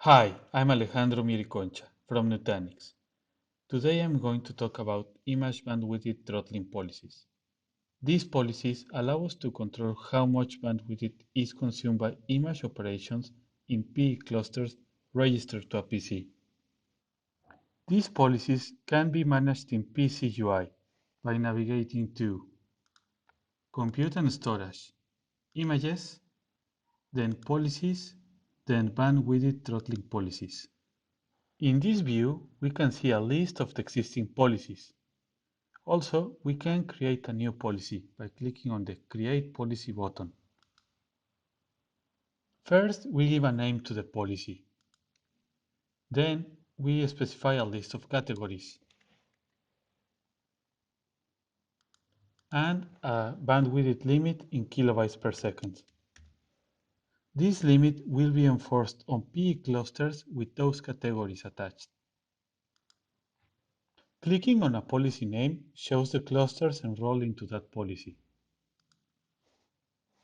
Hi, I'm Alejandro Miriconcha from Nutanix. Today I'm going to talk about image bandwidth throttling policies. These policies allow us to control how much bandwidth is consumed by image operations in PE clusters registered to a PC. These policies can be managed in PCUI by navigating to Compute and Storage, Images, then Policies, then Bandwidth Throttling Policies. In this view, we can see a list of the existing policies. Also, we can create a new policy by clicking on the Create Policy button. First, we give a name to the policy. Then, we specify a list of categories and a bandwidth limit in kilobytes per second. This limit will be enforced on PE clusters with those categories attached. Clicking on a policy name shows the clusters enrolled into that policy.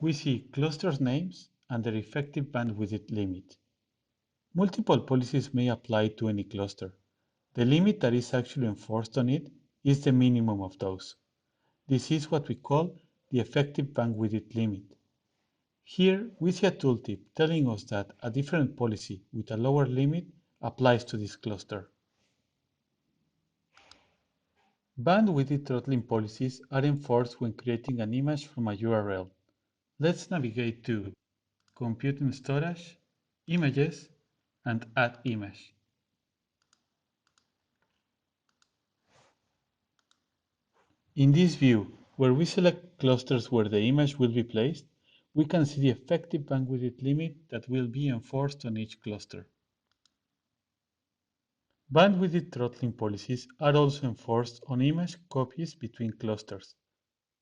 We see clusters names and their effective bandwidth limit. Multiple policies may apply to any cluster. The limit that is actually enforced on it is the minimum of those. This is what we call the effective bandwidth limit. Here we see a tooltip telling us that a different policy with a lower limit applies to this cluster. Bandwidth throttling policies are enforced when creating an image from a URL. Let's navigate to Compute and Storage, Images, and Add Image. In this view, where we select clusters where the image will be placed, we can see the effective bandwidth limit that will be enforced on each cluster. Bandwidth throttling policies are also enforced on image copies between clusters.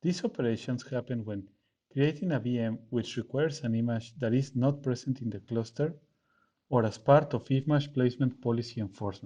These operations happen when creating a VM which requires an image that is not present in the cluster or as part of image placement policy enforcement.